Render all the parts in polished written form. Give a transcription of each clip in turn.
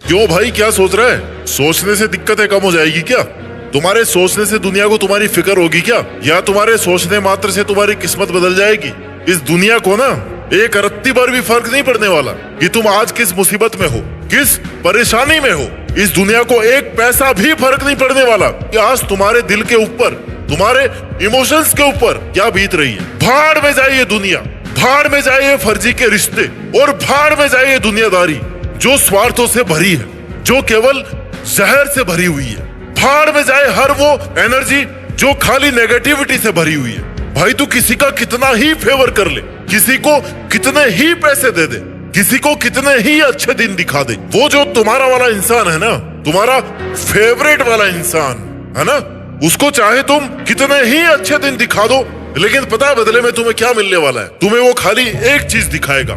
क्यों भाई, क्या सोच रहा है? सोचने से दिक्कतें कम हो जाएगी क्या? तुम्हारे सोचने से दुनिया को तुम्हारी फिक्र होगी क्या? या तुम्हारे सोचने मात्र से तुम्हारी किस्मत बदल जाएगी? इस दुनिया को ना एक रत्ती भर भी फर्क नहीं पड़ने वाला कि तुम आज किस मुसीबत में हो, किस परेशानी में हो। इस दुनिया को एक पैसा भी फर्क नहीं पड़ने वाला कि आज तुम्हारे दिल के ऊपर, तुम्हारे इमोशंस के ऊपर क्या बीत रही है। भाड़ में जाए ये दुनिया, भाड़ में जाए ये फर्जी के रिश्ते, और भाड़ में जाए ये दुनियादारी जो स्वार्थों से भरी है, जो केवल जहर से भरी हुई है। भाड़ में जाए हर वो एनर्जी जो खाली नेगेटिविटी से भरी हुई है। भाई तू किसी का कितना ही फेवर कर ले, किसी को कितने ही पैसे दे दे, किसी को कितने ही अच्छे दिन दिखा दे, वो जो तुम्हारा वाला इंसान है ना, तुम्हारा फेवरेट वाला इंसान है ना, उसको चाहे तुम कितने ही अच्छे दिन दिखा दो, लेकिन पता है बदले में तुम्हें क्या मिलने वाला है? तुम्हें वो खाली एक चीज दिखाएगा,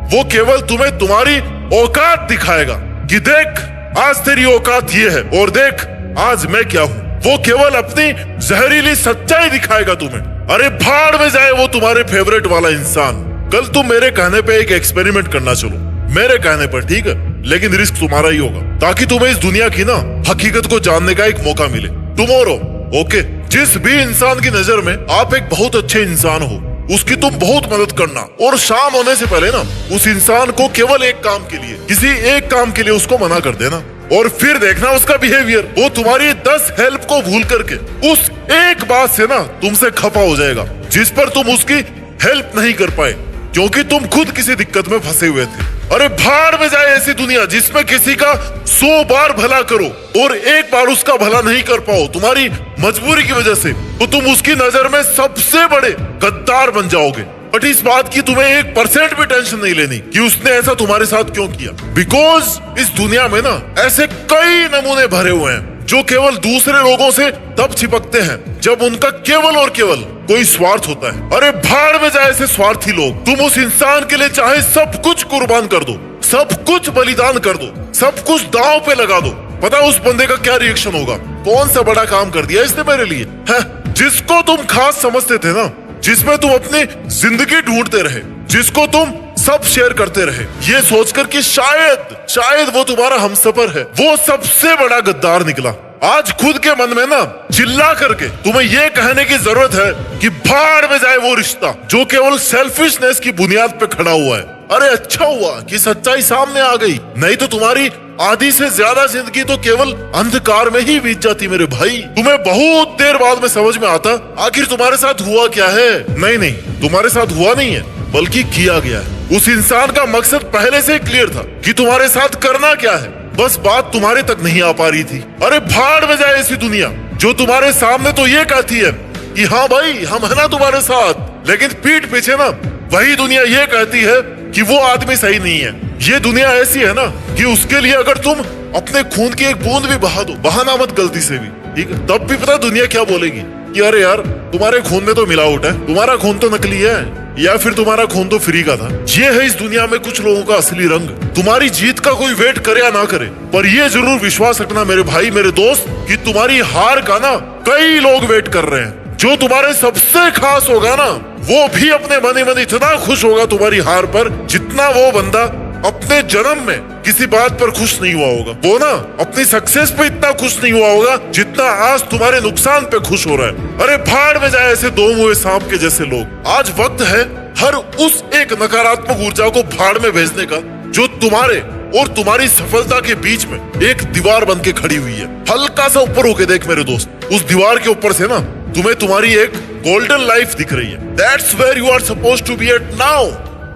वो केवल तुम्हें तुम्हारी औकात दिखाएगा कि देख आज तेरी औकात ये है और देख आज मैं क्या हूँ। वो केवल अपनी जहरीली सच्चाई दिखाएगा तुम्हें। अरे भाड़ में जाए वो तुम्हारे फेवरेट वाला इंसान। कल तुम मेरे कहने पे एक एक्सपेरिमेंट करना चलो, मेरे कहने पर, ठीक है? लेकिन रिस्क तुम्हारा ही होगा, ताकि तुम्हें इस दुनिया की ना हकीकत को जानने का एक मौका मिले। Tomorrow, okay? जिस भी इंसान की नजर में आप एक बहुत अच्छे इंसान हो, उसकी तुम बहुत मदद करना, और शाम होने से पहले ना उस इंसान को केवल एक काम के लिए, किसी एक काम के लिए उसको मना कर देना, और फिर देखना उसका बिहेवियर। वो तुम्हारी 10 हेल्प को भूल करके उस एक बात से ना तुमसे खफा हो जाएगा जिस पर तुम उसकी हेल्प नहीं कर पाए, क्योंकि तुम खुद किसी दिक्कत में फंसे हुए थे। अरे भाड़ में जाए ऐसी दुनिया जिसमें किसी का 100 बार भला करो और एक बार उसका भला नहीं कर पाओ तुम्हारी मजबूरी की वजह से, तो तुम उसकी नजर में सबसे बड़े गद्दार बन जाओगे। बट इस बात की तुम्हें 1% भी टेंशन नहीं लेनी कि उसने ऐसा तुम्हारे साथ क्यों किया, बिकॉज इस दुनिया में ना ऐसे कई नमूने भरे हुए हैं जो केवल दूसरे लोगों से तब चिपकते हैं जब उनका केवल और केवल कोई स्वार्थ होता है। अरे भाड़ में जाए ऐसे स्वार्थी लोग। तुम उस इंसान के लिए चाहे सब कुछ कुर्बान कर दो, सब कुछ बलिदान कर दो, सब कुछ दांव पे लगा दो, पता उस बंदे का क्या रिएक्शन होगा? कौन सा बड़ा काम कर दिया इसने मेरे लिए है? जिसको तुम खास समझते थे ना, जिसमें तुम अपनी जिंदगी ढूंढते रहे, जिसको तुम सब शेयर करते रहे, ये सोचकर कि शायद वो तुम्हारा हमसफर है, वो सबसे बड़ा गद्दार निकला। आज खुद के मन में ना चिल्ला करके तुम्हें ये कहने की जरूरत है कि भाड़ में जाए वो रिश्ता जो केवल सेल्फिशनेस की बुनियाद पे खड़ा हुआ है। अरे अच्छा हुआ कि सच्चाई सामने आ गई, नहीं तो तुम्हारी आधी से ज्यादा जिंदगी तो केवल अंधकार में ही बीत जाती मेरे भाई। तुम्हें बहुत देर बाद में समझ में आता आखिर तुम्हारे साथ हुआ क्या है। नहीं, तुम्हारे साथ हुआ नहीं है, बल्कि किया गया है। उस इंसान का मकसद पहले से क्लियर था कि तुम्हारे साथ करना क्या है, बस बात तुम्हारे तक नहीं आ पा रही थी। अरे भाड़ में जाए ऐसी दुनिया जो तुम्हारे सामने तो ये कहती है कि हाँ भाई हम है ना तुम्हारे साथ, लेकिन पीठ पीछे ना वही दुनिया ये कहती है कि वो आदमी सही नहीं है। ये दुनिया ऐसी है ना कि उसके लिए अगर तुम अपने खून की एक बूंद भी बहा दो, बहाना मत गलती से भी, ठीक है? तब भी पता दुनिया क्या बोलेगी कि अरे यार तुम्हारे खून में तो मिलावट है, तुम्हारा खून तो नकली है, या फिर तुम्हारा खून तो फ्री का था। ये है इस दुनिया में कुछ लोगों का असली रंग। तुम्हारी जीत का कोई वेट करे या ना करे, पर ये जरूर विश्वास रखना मेरे भाई मेरे दोस्त कि तुम्हारी हार का ना कई लोग वेट कर रहे हैं। जो तुम्हारे सबसे खास होगा ना, वो भी अपने मन ही मन इतना खुश होगा तुम्हारी हार पर जितना वो बंदा अपने जन्म में किसी बात पर खुश नहीं हुआ होगा। वो ना अपनी सक्सेस पे इतना खुश नहीं हुआ होगा जितना आज तुम्हारे नुकसान पे खुश हो रहा है। अरे भाड़ में जाए ऐसे दो मुंहे सांप के जैसे लोग। आज वक्त है हर उस एक नकारात्मक ऊर्जा को भाड़ में भेजने का जो तुम्हारे और तुम्हारी सफलता के बीच में एक दीवार बन के खड़ी हुई है। हल्का सा ऊपर होके देख मेरे दोस्त, उस दीवार के ऊपर से ना तुम्हें तुम्हारी एक गोल्डन लाइफ दिख रही है। That's where you are supposed to be at now।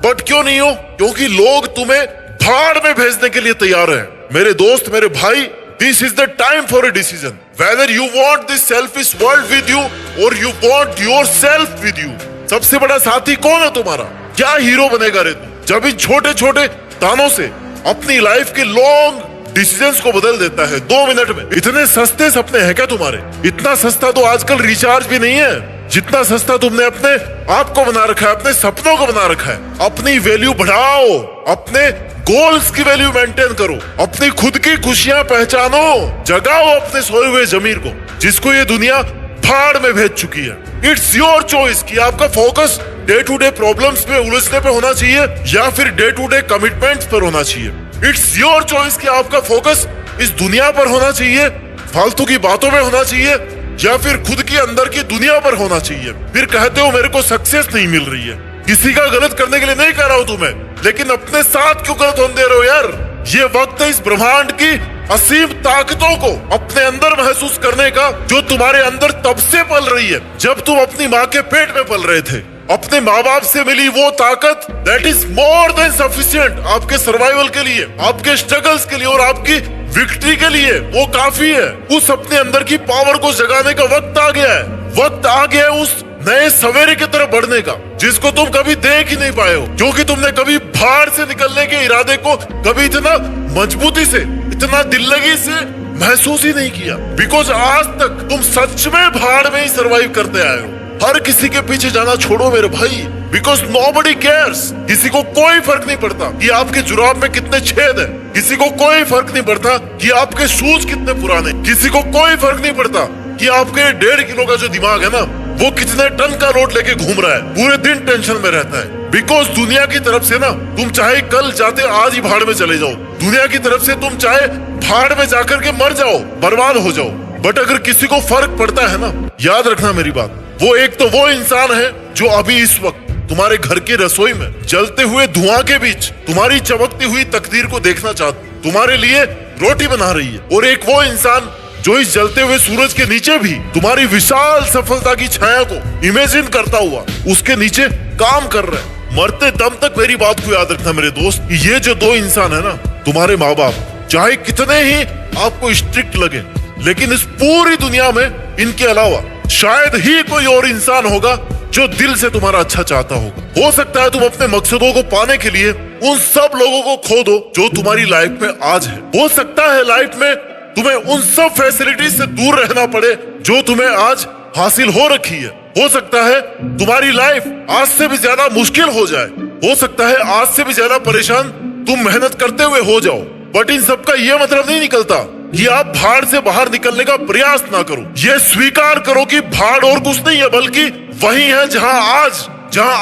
But क्यों नहीं हो? क्योंकि लोग तुम्हें भाड़ में भेजने के लिए तैयार हैं। मेरे दोस्त मेरे भाई, this is the time for a decision, whether you want this selfish world with you और you want yourself with you. सबसे बड़ा साथी कौन है तुम्हारा? क्या हीरो बनेगा रे तू जब इन छोटे छोटे तानों से अपनी लाइफ के लॉन्ग डिसीजंस को बदल देता है 2 मिनट में? इतने सस्ते सपने हैं क्या तुम्हारे? इतना सस्ता तो आजकल रिचार्ज भी नहीं है जितना सस्ता तुमने अपने आप को बना रखा है, अपने सपनों को बना रखा है। अपनी वैल्यू बढ़ाओ, अपने गोल्स की वैल्यू मेंटेन करो, अपनी खुद की खुशियां पहचानो, जगाओ अपने सोए हुए जमीर को जिसको ये दुनिया भाड़ में भेज चुकी है। इट्स योर चॉइस कि आपका focus day to day problems पे उलझने पे होना चाहिए या फिर डे टू डे कमिटमेंट्स पर होना चाहिए। इट्स योर चॉइस कि आपका फोकस इस दुनिया पर होना चाहिए, फालतू की बातों में होना चाहिए, या फिर खुद के अंदर की दुनिया पर होना चाहिए। फिर कहते हो मेरे को सक्सेस नहीं मिल रही है। किसी का गलत करने के लिए नहीं कह रहा हूं तुम्हें, लेकिन अपने साथ क्यों गलत होने दे रहे हो यार? ये वक्त है इस ब्रह्मांड की असीम ताकतों को अपने अंदर महसूस करने का, जो तुम्हारे अंदर तब से पल रही है जब तुम अपनी माँ के पेट में पल रहे थे। अपने माँ बाप से मिली वो ताकत that is more than sufficient आपके सर्वाइवल के लिए, आपके स्ट्रगल्स के लिए और आपकी विक्ट्री के लिए। वो काफी है। उस अपने अंदर की पावर को जगाने का वक्त आ गया है। वक्त आ गया है उस नए सवेरे की तरफ बढ़ने का, जिसको तुम कभी देख ही नहीं पाए हो, क्योंकि तुमने कभी भाड़ से निकलने के इरादे को कभी इतना मजबूती से, इतना दिल्लगी से महसूस ही नहीं किया। बिकॉज आज तक तुम सच में भाड़ में ही सरवाइव करते आए हो। हर किसी के पीछे जाना छोड़ो मेरे भाई, बिकॉज नोबडी केयर्स। किसी को कोई फर्क नहीं पड़ता कि आपके जुराब में कितने छेद है, किसी को कोई फर्क नहीं पड़ता कि आपके शूज कितने पुराने, किसी को कोई फर्क नहीं पड़ता कि आपके 1.5 किलो का जो दिमाग है ना, वो कितने टन का लोड लेके घूम रहा है, पूरे दिन टेंशन में रहता है। बिकॉज दुनिया की तरफ से ना तुम चाहे कल जाते आज ही भाड़ में चले जाओ, दुनिया की तरफ से तुम चाहे भाड़ में जाकर के मर जाओ, बर्बाद हो जाओ, बट अगर किसी को फर्क पड़ता है ना, याद रखना मेरी बात, वो एक तो वो इंसान है जो अभी इस वक्त तुम्हारे घर की रसोई में जलते हुए धुआं के बीच तुम्हारी चमकती हुई तकदीर को देखना चाहती, तुम्हारे लिए रोटी बना रही है। और एक वो इंसान जो इस जलते हुए सूरज के नीचे भी तुम्हारी विशाल सफलता की छाया को इमेजिन करता हुआ उसके नीचे काम कर रहा है। मरते दम तक मेरी बात को याद रखना मेरे दोस्त, ये जो दो इंसान है ना, तुम्हारे माँ बाप, चाहे कितने ही आपको स्ट्रिक्ट लगे, लेकिन इस पूरी दुनिया में इनके अलावा शायद ही कोई और इंसान होगा जो दिल से तुम्हारा अच्छा चाहता होगा। हो सकता है तुम अपने मकसदों को पाने के लिए उन सब लोगों को खो दो जो तुम्हारी लाइफ में आज है। हो सकता है लाइफ में तुम्हें उन सब फैसिलिटीज से दूर रहना पड़े जो तुम्हें आज हासिल हो रखी है। हो सकता है तुम्हारी लाइफ आज से भी ज्यादा मुश्किल हो जाए, हो सकता है आज से भी ज्यादा परेशान तुम मेहनत करते हुए हो जाओ, बट इन सब का यह मतलब नहीं निकलता कि आप भाड़ से बाहर निकलने का प्रयास ना करो। ये स्वीकार करो कि भाड़ और कुछ नहीं है, बल्कि वही है जहां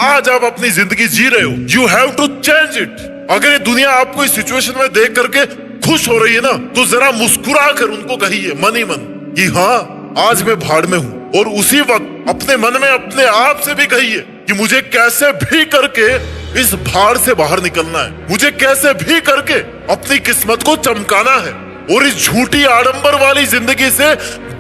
आज आप अपनी जिंदगी जी रहे हो। You have to change it. अगर ये दुनिया आपको इस सिचुएशन में देख करके खुश हो रही है ना, तो जरा मुस्कुरा कर उनको कहिए मन ही मन कि हाँ, आज मैं भाड़ में हूँ। और उसी वक्त अपने मन में अपने आप से भी कहिए कि मुझे कैसे भी करके इस भाड़ से बाहर निकलना है, मुझे कैसे भी करके अपनी किस्मत को चमकाना है और इस झूठी आडंबर वाली जिंदगी से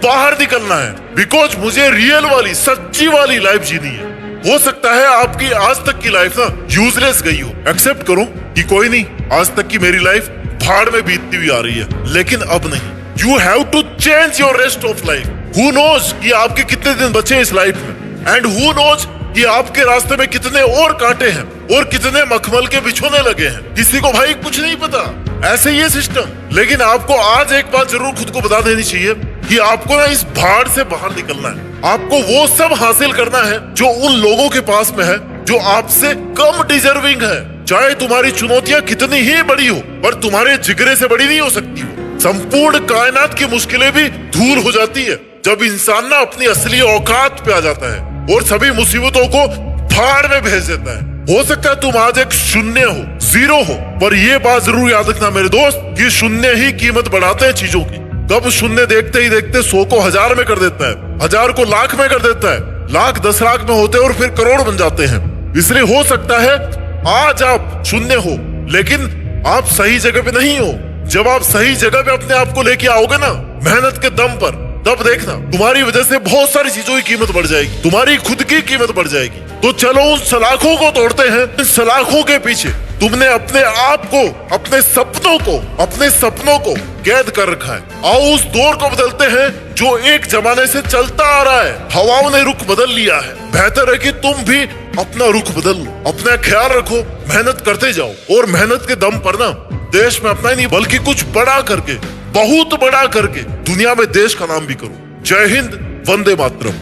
बाहर निकलना है। बिकॉज मुझे रियल वाली, सच्ची वाली लाइफ जीनी है। हो सकता है आपकी आज तक की लाइफ ना यूजलेस गई हो, एक्सेप्ट करो कि कोई नहीं, आज तक की मेरी लाइफ भाड़ में बीतती हुई आ रही है, लेकिन अब नहीं। You have to change your rest of life. Who knows कि आपके कितने दिन बचे इस लाइफ में, एंड हु नोज कि आपके रास्ते में कितने और कांटे हैं और कितने मखमल के बिछोने लगे हैं। किसी को भाई कुछ नहीं पता, ऐसे ही सिस्टम। लेकिन आपको आज एक बात जरूर खुद को बता देनी चाहिए कि आपको ना इस भाड़ से बाहर निकलना है। आपको वो सब हासिल करना है जो उन लोगों के पास में है जो आपसे कम डिजर्विंग है। चाहे तुम्हारी चुनौतियां कितनी ही बड़ी हो, पर तुम्हारे जिगरे से बड़ी नहीं हो सकती वो। संपूर्ण कायनात की मुश्किलें भी दूर हो जाती है जब इंसान ना अपनी असली औकात पे आ जाता है और सभी मुसीबतों को भाड़ में भेज देता है। हो सकता है तुम आज एक शून्य हो, जीरो हो, पर यह बात जरूर याद रखना मेरे दोस्त कि शून्य ही कीमत बढ़ाते हैं चीजों की। कब शून्य देखते ही देखते 100 को 1000 में कर देता है, 1000 को लाख में कर देता है, लाख 10 लाख में होते हैं और फिर करोड़ बन जाते हैं। इसलिए हो सकता है आज आप शून्य हो, लेकिन आप सही जगह पे नहीं हो। जब आप सही जगह पे अपने आप को लेके आओगे ना, मेहनत के दम पर, तब देखना तुम्हारी वजह से बहुत सारी चीजों की कीमत बढ़ जाएगी, तुम्हारी खुद की कीमत बढ़ जाएगी। तो चलो उन सलाखों को तोड़ते हैं। इन सलाखों के पीछे तुमने अपने आप को, अपने सपनों को कैद कर रखा है। आओ उस दौर को बदलते हैं जो एक जमाने से चलता आ रहा है। हवाओं ने रुख बदल लिया है, बेहतर है कि तुम भी अपना रुख बदल लो। अपना ख्याल रखो, मेहनत करते जाओ और मेहनत के दम पर ना देश में अपना ही नहीं बल्कि कुछ बड़ा करके, बहुत बड़ा करके दुनिया में देश का नाम भी करो। जय हिंद, वंदे मातरम।